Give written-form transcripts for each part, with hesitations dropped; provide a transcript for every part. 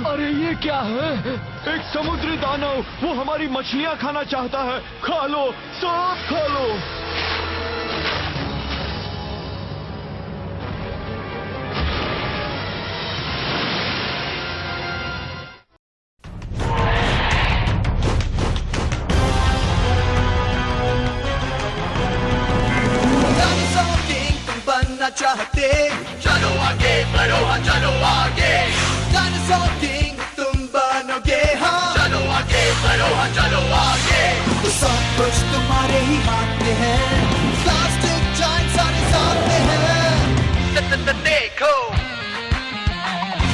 अरे ये क्या है? एक समुद्री दानव, वो हमारी मछलियां खाना चाहता है। खा लो, सब खा लो। चाहते चलो आगे बढ़ो, हाँ चलो आगे। डायनासोर किंग तुम बनोगे, हाँ चलो आगे बढ़ो, हाँ चलो आगे। तो सब कुछ तुम्हारे ही हाथ में है, प्लास्टिक जाइंट सारे सामने हैं। देखो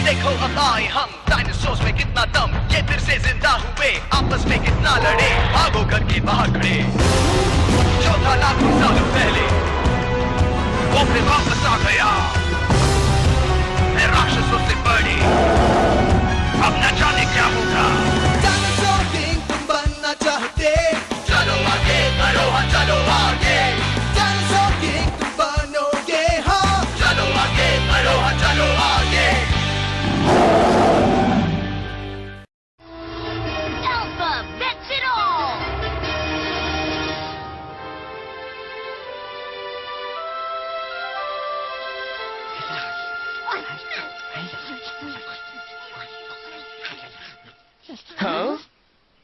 देखो अब आए हम, डायनासोर्स में कितना दम, ये फिर से जिंदा हुए, आपस में कितना लड़े, भागो करके बाहर खड़े। चौथा लाखों सालों पहले वो फिर वापस आ गया, मैं राक्षसों से बड़ी, अब न जाने क्या होगा। डायनासोर किंग तुम बनना चाहते, चलो आगे बढ़ो, हाँ चलो आगे। डायनासोर किंग तुम बनोगे, हाँ चलो आगे बढ़ो, हाँ चलो आगे। Alpha, that's it all! हाँ?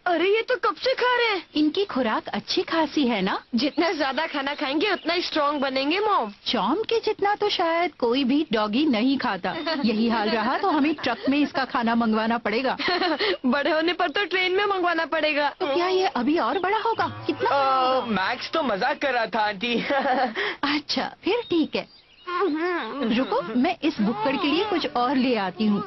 अरे ये तो कब से खा रहे हैं। इनकी खुराक अच्छी खासी है ना? जितना ज्यादा खाना खाएंगे उतना स्ट्रांग बनेंगे मॉम। चॉम के जितना तो शायद कोई भी डॉगी नहीं खाता। यही हाल रहा तो हमें ट्रक में इसका खाना मंगवाना पड़ेगा। बड़े होने पर तो ट्रेन में मंगवाना पड़ेगा। तो क्या ये अभी और बड़ा होगा? कितना बड़ा होगा? मैक्स तो मजाक कर रहा था आंटी। अच्छा फिर ठीक है, रुको मैं इस बुक्कड़ के लिए कुछ और ले आती हूँ।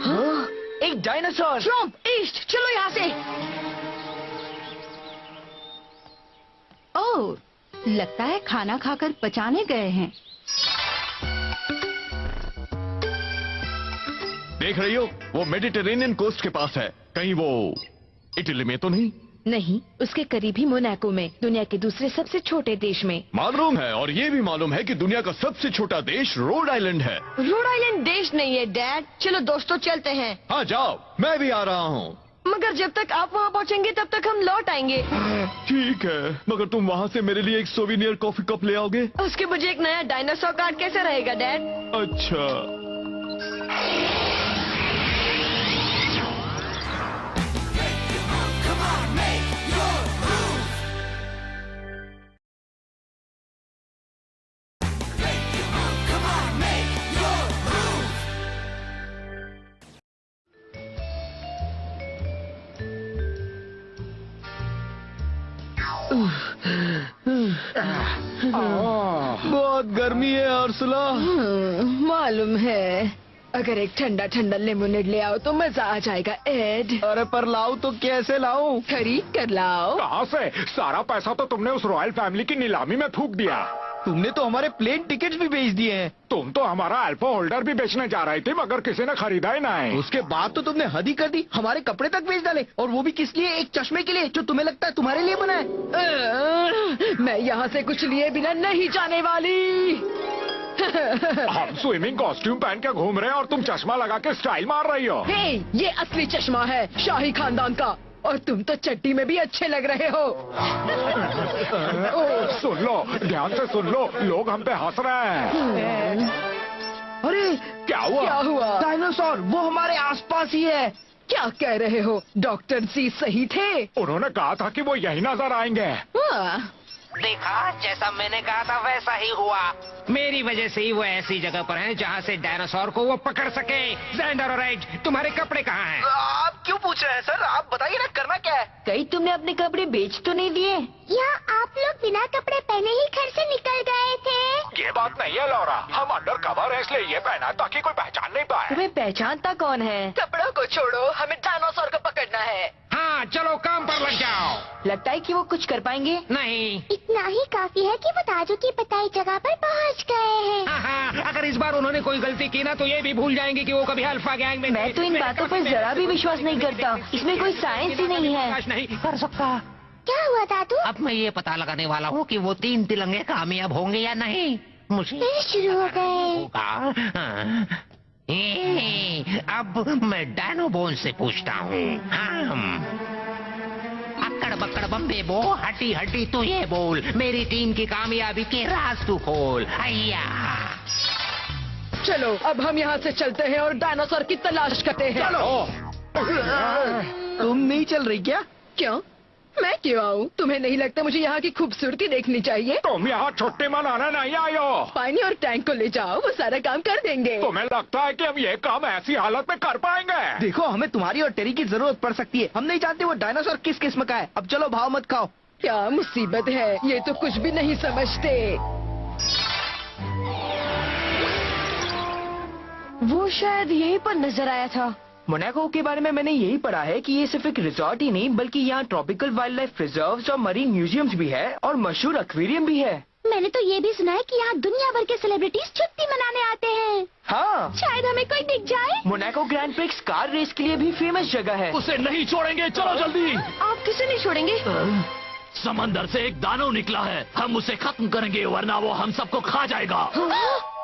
हाँ? एक डायनासोर। ट्रम्प ईस्ट, चलो यहाँ से। ओह, लगता है खाना खाकर पचाने गए हैं। देख रही हो, वो मेडिटेरेनियन कोस्ट के पास है। कहीं वो इटली में तो नहीं? नहीं, उसके करीब ही मोनाको में, दुनिया के दूसरे सबसे छोटे देश में। मालूम है, और ये भी मालूम है कि दुनिया का सबसे छोटा देश रोड आइलैंड है। रोड आइलैंड देश नहीं है डैड। चलो दोस्तों चलते हैं। हाँ जाओ, मैं भी आ रहा हूँ। मगर जब तक आप वहाँ पहुँचेंगे तब तक हम लौट आएंगे। ठीक है, मगर तुम वहाँ से मेरे लिए एक सोविनियर कॉफी कप ले आओगे? उसके मुझे एक नया डायनासोर कार्ड कैसे रहेगा डैड? अच्छा। बहुत गर्मी है अर्सुला। मालूम है, अगर एक ठंडा ठंडा लेमोनेड ले आओ तो मजा आ जाएगा एड। अरे पर लाऊं तो कैसे लाऊं? खरीद कर लाओ। कहाँ से? सारा पैसा तो तुमने उस रॉयल फैमिली की नीलामी में फूंक दिया। तुमने तो हमारे प्लेन टिकट्स भी बेच दिए हैं। तुम तो हमारा अल्फा होल्डर भी बेचने जा रही थी, मगर किसी ने खरीदा ही नहीं। उसके बाद तो तुमने हद ही कर दी, हमारे कपड़े तक बेच डाले, और वो भी किस लिए? एक चश्मे के लिए जो तुम्हें लगता है तुम्हारे लिए बना है। मैं यहाँ से कुछ लिए बिना नहीं जाने वाली। हम स्विमिंग कॉस्ट्यूम पहन के घूम रहे हैं और तुम चश्मा लगा के स्टाइल मार रही हो। हे, ये असली चश्मा है शाही खानदान का, और तुम तो चड्डी में भी अच्छे लग रहे हो। सुन लो, ध्यान से सुन लो, लोग हम पे हंस रहे हैं। अरे क्या हुआ? क्या हुआ? डायनासोर वो हमारे आसपास ही है। क्या कह रहे हो? डॉक्टर जी सही थे। उन्होंने कहा था कि वो यही नजर आएंगे। देखा, जैसा मैंने कहा था वैसा ही हुआ। मेरी वजह से ही वो ऐसी जगह पर हैं जहाँ से डायनासोर को वो पकड़ सके। ज़ेंडर और एज, तुम्हारे कपड़े कहाँ हैं? आप क्यों पूछ रहे हैं सर? आप बताइए ना, करना क्या है? कहीं तुमने अपने कपड़े बेच तो नहीं दिए? या आप लोग बिना कपड़े पहने ही घर से निकल गए थे? ये बात नहीं है लौरा, हम अंडर कवर है इसलिए ये पहना है ताकि कोई पहचान नहीं पाए। तुम्हें पहचानता कौन है? कपड़ों को छोड़ो, हमें डायनासोर को पकड़ना है। हाँ, चलो काम पर लग जाओ। लगता है कि वो कुछ कर पाएंगे। नहीं। इतना ही काफी है कि वो ताजू की बताई जगह पर पहुंच गए हैं। हाँ, अगर इस बार उन्होंने कोई कोई गलती की ना तो ये भी भूल जाएंगे कि वो कभी अल्फा गैंग में मैं तो इन बातों पर जरा भी विश्वास नहीं करता। इसमें कोई साइंस ही नहीं है। विश्वास नहीं कर सकता। क्या हुआ दादू? अब मैं ये पता लगाने वाला हूँ कि वो 3 तिलंगे कामयाब होंगे या नहीं। मुझे फिर शुरू हो गए। होगा। अब मैं डायनोबोन से पूछता हूँ। अक्कड़ बक्कड़ बम्बे बो, हटी हटी तू ये बोल, मेरी टीम की कामयाबी के राज तू खोल। अय्या। चलो अब हम यहाँ से चलते हैं और डायनासोर की तलाश करते हैं। तुम नहीं चल रही क्या? क्यों? मैं क्यों आऊँ? तुम्हें नहीं लगता मुझे यहाँ की खूबसूरती देखनी चाहिए? तुम यहाँ छुट्टी मनाने नहीं आए हो। पानी और टैंक को ले जाओ, वो सारा काम कर देंगे। तुम्हें लगता है कि हम ये काम ऐसी हालत में कर पाएंगे? देखो, हमें तुम्हारी और टेरी की जरूरत पड़ सकती है। हम नहीं जानते वो डायनासोर किस किस्म का है। अब चलो, भाव मत खाओ। क्या मुसीबत है, ये तो कुछ भी नहीं समझते। वो शायद यहीं पर नजर आया था। मोनाको के बारे में मैंने यही पढ़ा है कि ये सिर्फ एक रिजॉर्ट ही नहीं बल्कि यहाँ ट्रॉपिकल वाइल्ड लाइफ रिजर्व्स और मरीन म्यूजियम्स भी है और मशहूर एक्वेरियम भी है। मैंने तो ये भी सुना है कि यहाँ दुनिया भर के सेलिब्रिटीज छुट्टी मनाने आते हैं। हाँ, शायद हमें कोई दिख जाए। Monaco Grand Prix car race के लिए भी फेमस जगह है। उसे नहीं छोड़ेंगे, चलो जल्दी। आप किसे नहीं छोड़ेंगे? समंदर से एक दानव निकला है, हम उसे खत्म करेंगे वरना वो हम सबको खा जाएगा।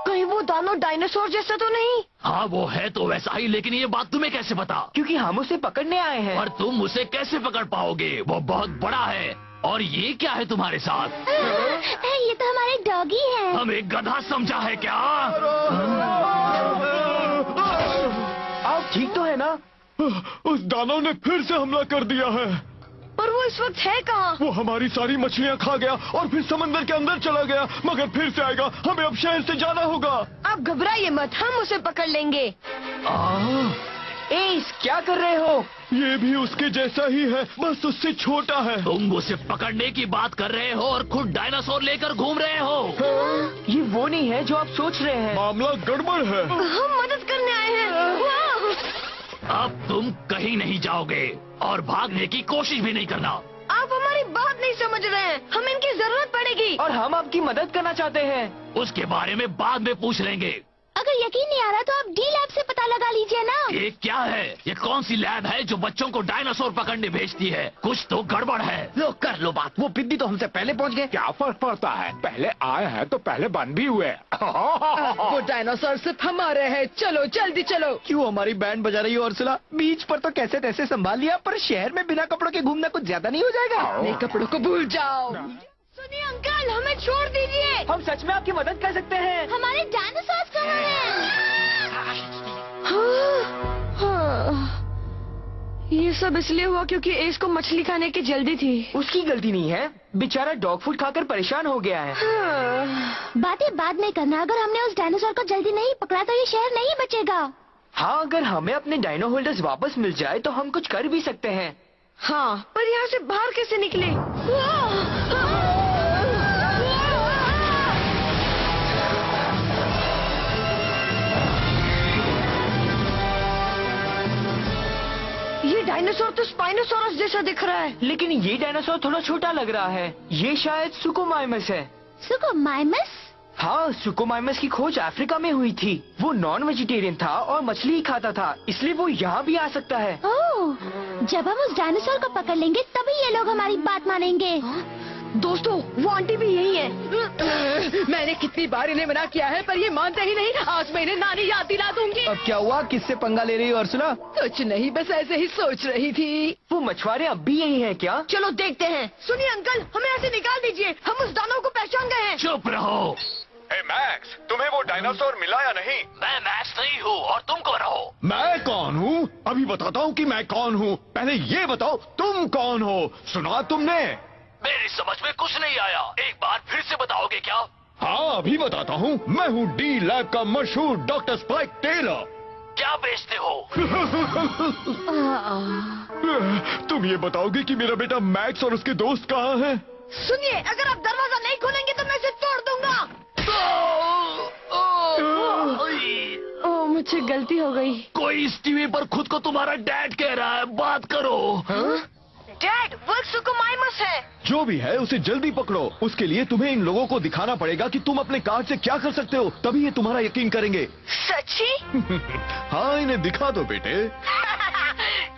कहीं वो दानव डायनासोर जैसा तो नहीं? हाँ, वो है तो वैसा ही, लेकिन ये बात तुम्हें कैसे पता? क्योंकि हम उसे पकड़ने आए हैं। और तुम उसे कैसे पकड़ पाओगे? वो बहुत बड़ा है। और ये क्या है तुम्हारे साथ? ये तो हमारे डॉगी है। हम एक गधा समझा है क्या? आप ठीक तो है ना? उस दानव ने फिर से हमला कर दिया है। पर वो इस वक्त है कहाँ? वो हमारी सारी मछलियाँ खा गया और फिर समंदर के अंदर चला गया, मगर फिर से आएगा। हमें अब शहर से जाना होगा। आप घबराइए मत, हम उसे पकड़ लेंगे। एस, क्या कर रहे हो? ये भी उसके जैसा ही है, बस उससे छोटा है। तुम उसे पकड़ने की बात कर रहे हो और खुद डायनासोर लेकर घूम रहे हो। ये वो नहीं है जो आप सोच रहे हैं। मामला गड़बड़ है। हम मदद करने आए हैं। अब तुम कहीं नहीं जाओगे और भागने की कोशिश भी नहीं करना। आप हमारी बात नहीं समझ रहे हैं, हमें इनकी जरूरत पड़ेगी। और हम आपकी मदद करना चाहते हैं। उसके बारे में बाद में पूछ लेंगे। अगर यकीन नहीं आ रहा तो आप डी लैब से पता लगा लीजिए ना। ये क्या है? ये कौन सी लैब है जो बच्चों को डायनासोर पकड़ने भेजती है? कुछ तो गड़बड़ है। लो कर लो बात। वो बिद्दी तो हमसे पहले पहुंच गए। क्या फर्क पड़ता है? पहले आए हैं तो पहले बंद भी हुए। वो डायनासोर सिर्फ हमारे हैं। चलो जल्दी चलो। क्यों हमारी बैंड बजा रही है उर्सुला? बीच पर तो कैसे तैसे संभाल लिया, पर शहर में बिना कपड़ों के घूमना कुछ ज्यादा नहीं हो जाएगा? अपने कपड़ों को भूल जाओ। सुनिए अंकल, हमें छोड़ दीजिए। हम सच में आपकी मदद कर सकते हैं। हमारे डायनासोर कहाँ हैं? ये सब इसलिए हुआ क्योंकि एस को मछली खाने की जल्दी थी। उसकी गलती नहीं है, बेचारा डॉग फूड खाकर परेशान हो गया है। बातें बाद में करना। अगर हमने उस डायनासोर को जल्दी नहीं पकड़ा तो ये शहर नहीं बचेगा। हाँ, अगर हमें अपने डायनो होल्डर्स वापस मिल जाए तो हम कुछ कर भी सकते हैं। हाँ, पर यहाँ से बाहर कैसे निकले? ये डायनासोर तो स्पाइनोसॉरस जैसा दिख रहा है। लेकिन ये डायनासोर थोड़ा छोटा लग रहा है। ये शायद सुकोमाइमस है। सुकोमाइमस? हाँ, सुकोमाइमस की खोज अफ्रीका में हुई थी। वो नॉन वेजिटेरियन था और मछली ही खाता था, इसलिए वो यहाँ भी आ सकता है। ओह, जब हम उस डायनासोर को पकड़ लेंगे तभी ये लोग हमारी बात मानेंगे। दोस्तों, वो आंटी भी यही है। मैंने कितनी बार इन्हें मना किया है पर ये मानते ही नहीं। आज मैं इन्हें नानी याद दिला दूंगी। अब क्या हुआ? किससे पंगा ले रही हो उर्सुला? कुछ नहीं, बस ऐसे ही सोच रही थी। वो मछुआरे अब भी यही हैं क्या? चलो देखते हैं। सुनिए अंकल, हमें ऐसे निकाल दीजिए। हम उस दानव को पहचान गए हैं। चुप रहो। मैक्स, तुम्हें वो डायनासोर मिला या नहीं? मैं मैक्स नहीं हूँ और तुम कौन हो? मैं कौन हूँ? अभी बताता हूँ कि मैं कौन हूँ। पहले ये बताओ तुम कौन हो? सुना तुमने? मेरी समझ में कुछ नहीं आया। एक बार फिर से बताओगे क्या? हाँ, अभी बताता हूँ। मैं हूँ डी लैब का मशहूर डॉक्टर स्पाइक टेलर। क्या बेचते हो? तुम ये बताओगे कि मेरा बेटा मैक्स और उसके दोस्त कहाँ हैं? सुनिए, अगर आप दरवाजा नहीं खोलेंगे तो मैं इसे तोड़ दूंगा। ओह, मुझसे गलती हो गई। कोई इस टीवी पर खुद को तुम्हारा डैड कह रहा है, बात करो। डैड वो एक सुकुमाइमस है। जो भी है उसे जल्दी पकड़ो। उसके लिए तुम्हें इन लोगों को दिखाना पड़ेगा कि तुम अपने कार्ड से क्या कर सकते हो, तभी ये तुम्हारा यकीन करेंगे। सच्ची? हाँ, इन्हें दिखा दो बेटे।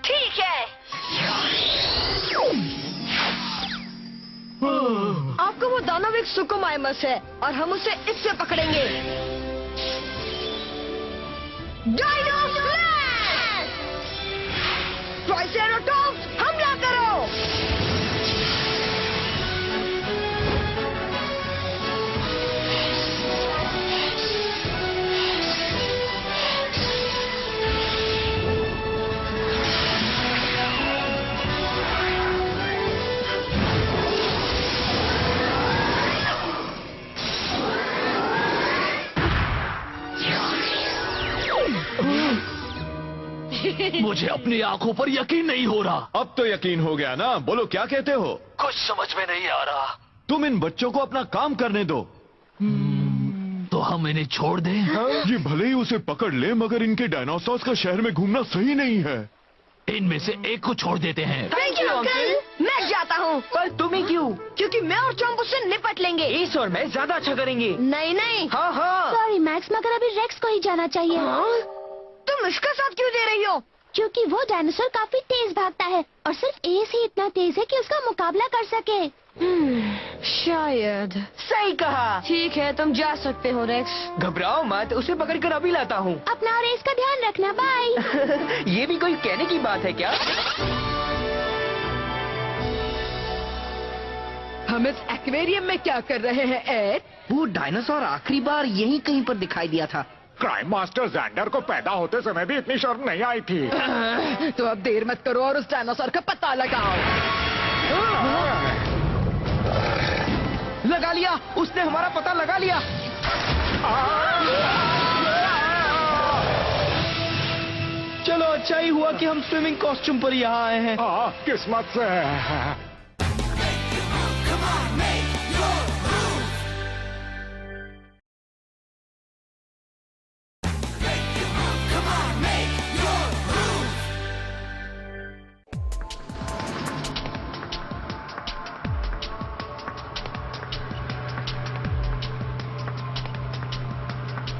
ठीक है। आपको वो दानव एक सुकुमाइमस है और हम उसे इससे पकड़ेंगे। Dino slash! ट्राइसेराटॉप्स हमला करो! मुझे अपनी आंखों पर यकीन नहीं हो रहा। अब तो यकीन हो गया ना? बोलो क्या कहते हो? कुछ समझ में नहीं आ रहा। तुम इन बच्चों को अपना काम करने दो। तो हम इन्हें छोड़ दें? ये भले ही उसे पकड़ ले, मगर इनके डायनासोर्स का शहर में घूमना सही नहीं है। इनमें से एक को छोड़ देते हैं। Thank you uncle. मैं जाता हूँ। पर तुम्हें क्यों? क्योंकि मैं और चॉम्प उससे निपट लेंगे। एस और मैं ज्यादा अच्छा करेंगे। नहीं नहीं। हाँ हाँ। सॉरी मैक्स, मगर अभी रेक्स को ही जाना चाहिए। तुम इसका साथ क्यों दे रही हो? क्योंकि वो डायनासोर काफी तेज भागता है और सिर्फ एस ही इतना तेज है कि उसका मुकाबला कर सके। शायद। सही कहा। ठीक है, तुम जा सकते हो रेक्स। घबराओ मत, उसे पकड़कर अभी लाता हूँ। अपना और एस का ध्यान रखना। बाय। ये भी कोई कहने की बात है क्या? हम इस एक्वेरियम में क्या कर रहे हैं एड? वो डायनासोर आखिरी बार यहीं कहीं पर दिखाई दिया था। क्राइम मास्टर जैंडर को पैदा होते समय भी इतनी शर्म नहीं आई थी। तो अब देर मत करो और उस डायनासोर का पता लगाओ। लगा लिया, उसने हमारा पता लगा लिया। चलो अच्छा ही हुआ कि हम स्विमिंग कॉस्ट्यूम पर यहाँ आए हैं। किस्मत से।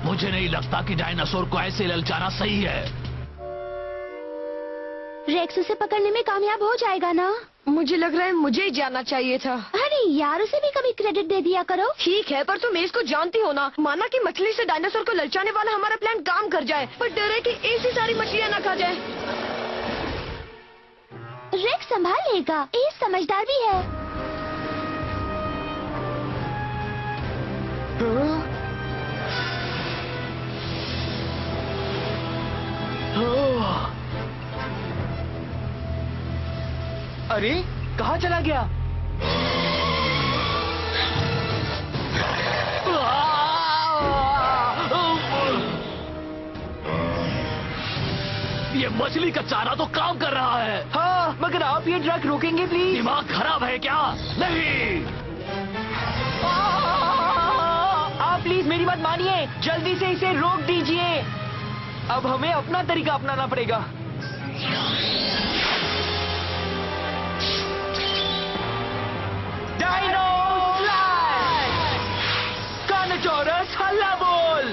मुझे नहीं लगता कि डायनासोर को ऐसे ललचाना सही है। रेक्स उसे पकड़ने में कामयाब हो जाएगा ना? मुझे लग रहा है मुझे ही जाना चाहिए था। अरे यार, उसे भी कभी क्रेडिट दे दिया करो। ठीक है, पर तुम एस को जानती हो ना। माना कि मछली से डायनासोर को ललचाने वाला हमारा प्लान काम कर जाए, पर डर है कि एस ही सारी मछलियाँ ना खा जाए। रेक्स संभाल लेगा, एस समझदार भी है। अरे कहाँ चला गया? ये मछली का चारा तो काम कर रहा है। हाँ, मगर आप ये ट्रक रोकेंगे प्लीज? दिमाग खराब है क्या? नहीं। आप प्लीज मेरी बात मानिए, जल्दी से इसे रोक दीजिए। अब हमें अपना तरीका अपनाना पड़ेगा। Dino slash! कार्नोटोरस हल्ला बोल!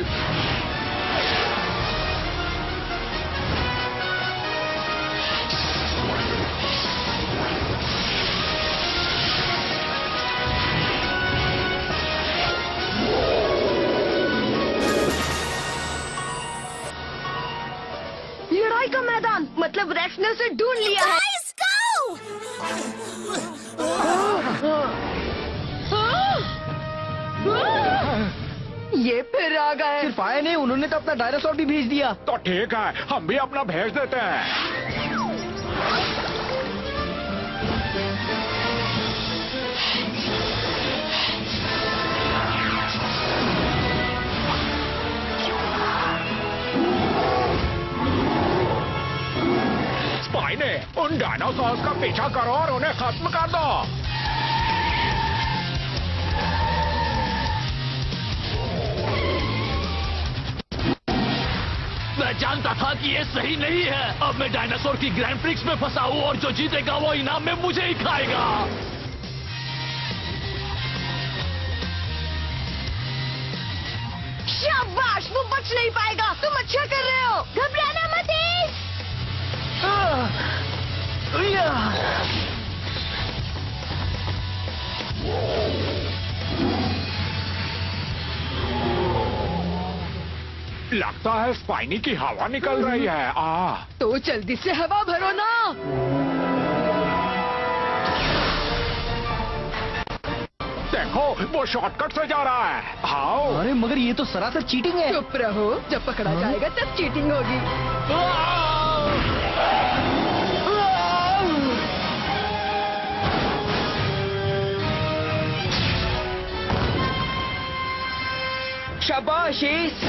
लड़ाई का मैदान, मतलब रेक्स ने उसे ढूंढ लिया है। ये फिर आ गए। सिर्फ आए नहीं, उन्होंने तो अपना डायनासोर भी भेज दिया। तो ठीक है, हम भी अपना भेज देते हैं। स्पाइने, उन डायनासोर्स का पीछा करो और उन्हें खत्म कर दो। मैं जानता था कि ये सही नहीं है। अब मैं डायनासोर की ग्रैंड प्रिक्स में फंसा हूँ और जो जीतेगा वो इनाम में मुझे ही खाएगा। शाबाश, वो बच नहीं पाएगा। तुम अच्छा कर रहे हो। घबराना मत एस। लगता है स्पाइनी की हवा निकल रही है। तो जल्दी से हवा भरो ना। देखो वो शॉर्टकट से जा रहा है। हाँ अरे मगर ये तो सरासर चीटिंग है। चुप रहो, जब पकड़ा जाएगा तब चीटिंग होगी। शाबाश एस।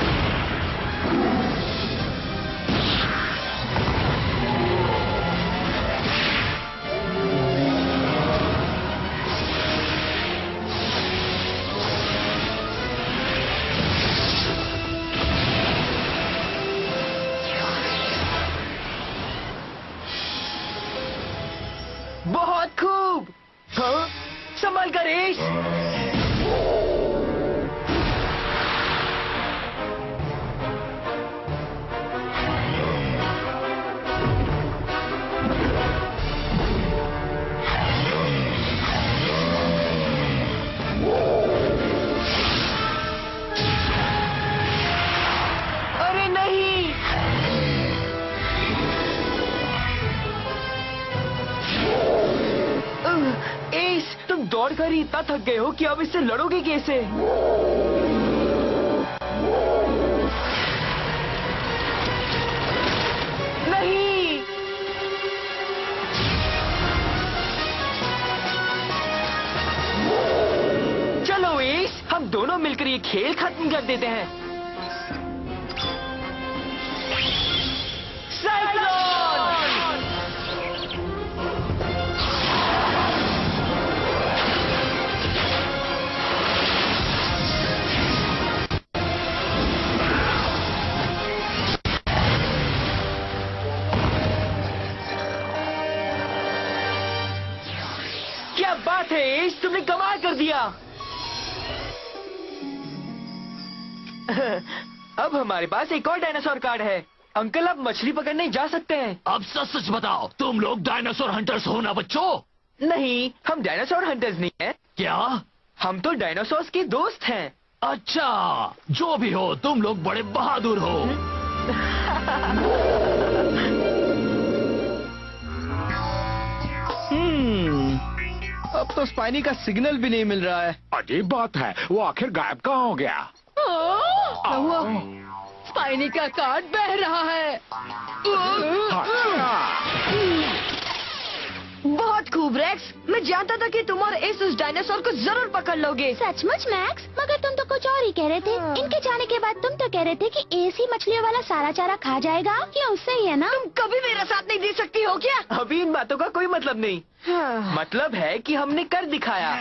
बहुत खूब। हाँ, संभल कर एस। अरे नहीं। एस, तुम दौड़कर ही इतना थक गए हो कि अब इससे लड़ोगे कैसे? नहीं। चलो एस, हम दोनों मिलकर ये खेल खत्म कर देते हैं। क्या बात है एस, तुमने कमाल कर दिया। अब हमारे पास एक और डायनासोर कार्ड है। अंकल, अब मछली पकड़ने जा सकते हैं। अब सच सच बताओ, तुम लोग डायनासोर हंटर्स हो ना बच्चों? नहीं, हम डायनासोर हंटर्स नहीं हैं। क्या? हम तो डायनासोर्स के दोस्त हैं। अच्छा, जो भी हो, तुम लोग बड़े बहादुर हो। अब तो स्पाइनी का सिग्नल भी नहीं मिल रहा है। अजीब बात है, वो आखिर गायब कहाँ हो गया? क्या हुआ? स्पाइनी का कार्ड बह रहा है। बहुत खूब रेक्स, मैं जानता था कि तुम और एस उस डायनासोर को जरूर पकड़ लोगे। सचमुच मैक्स, मगर तुम तो कुछ और ही कह रहे थे। इनके जाने के बाद तुम तो कह रहे थे कि एस ही मछलियों वाला सारा चारा खा जाएगा। क्या उससे ही है ना? तुम कभी मेरा साथ नहीं दे सकती हो क्या? अभी इन बातों का कोई मतलब नहीं। मतलब है कि हमने कर दिखाया।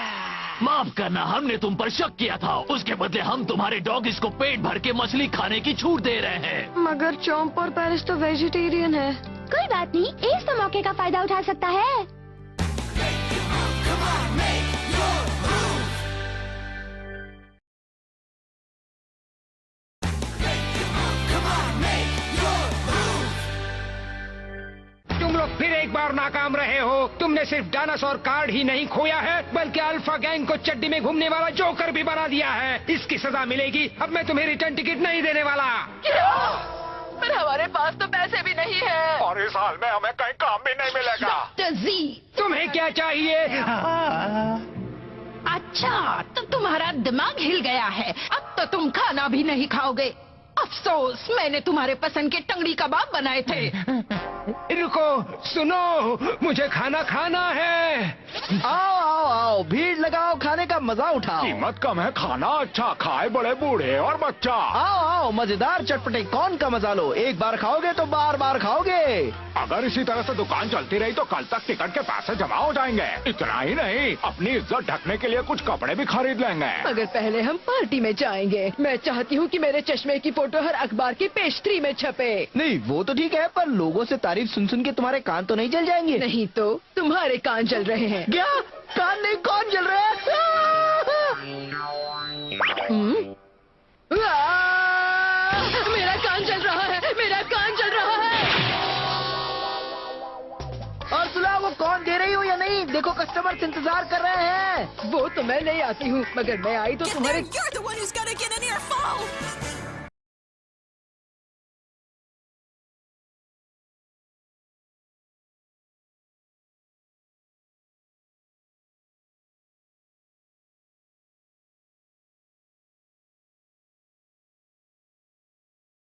माफ करना, हमने तुम पर शक किया था। उसके बदले हम तुम्हारे डॉगिस को पेट भर के मछली खाने की छूट दे रहे हैं। मगर चॉम्प और पेरिस तो वेजिटेरियन है। कोई बात नहीं, एस तो मौके का फायदा उठा सकता है। तुम लोग फिर एक बार नाकाम रहे हो। तुमने सिर्फ डायनासोर कार्ड ही नहीं खोया है, बल्कि अल्फा गैंग को चड्डी में घूमने वाला जोकर भी बना दिया है। इसकी सजा मिलेगी। अब मैं तुम्हें रिटर्न टिकट नहीं देने वाला। पर हमारे पास तो पैसे भी नहीं है। और इस हाल में हमें कहीं काम भी नहीं मिलेगा। तुम्हें क्या चाहिए? अच्छा, तो तुम्हारा दिमाग हिल गया है। अब तो तुम खाना भी नहीं खाओगे। अफसोस, मैंने तुम्हारे पसंद के टंगड़ी कबाब बनाए थे। रुको, सुनो, मुझे खाना खाना है। आओ आओ आओ, भीड़ लगाओ, खाने का मजा उठाओ। कीमत कम है, खाना अच्छा, खाए बड़े बूढ़े और बच्चा। आओ आओ, मजेदार चटपटे कॉर्न का मजा लो। एक बार खाओगे तो बार बार खाओगे। अगर इसी तरह से दुकान चलती रही तो कल तक टिकट के पैसे जमा हो जाएंगे। इतना ही नहीं, अपनी इज्जत ढकने के लिए कुछ कपड़े भी खरीद लेंगे। मगर पहले हम पार्टी में जाएंगे। मैं चाहती हूँ कि मेरे चश्मे की फोटो हर अखबार की पेस्ट्री में छपे। नहीं वो तो ठीक है, पर लोगों से तारीफ सुन सुन के तुम्हारे कान तो नहीं जल जाएंगे? नहीं तो तुम्हारे कान जल रहे हैं। क्या? कान नहीं, कौन जल रहा है? मेरा कान जल रहा है, मेरा कान जल रहा है। और सुना, वो कौन दे रही हो या नहीं? देखो कस्टमर इंतजार कर रहे हैं। वो तो मैं नहीं आती हूँ, मगर मैं आई तो तुम्हारे You're the one who's gonna get an earful!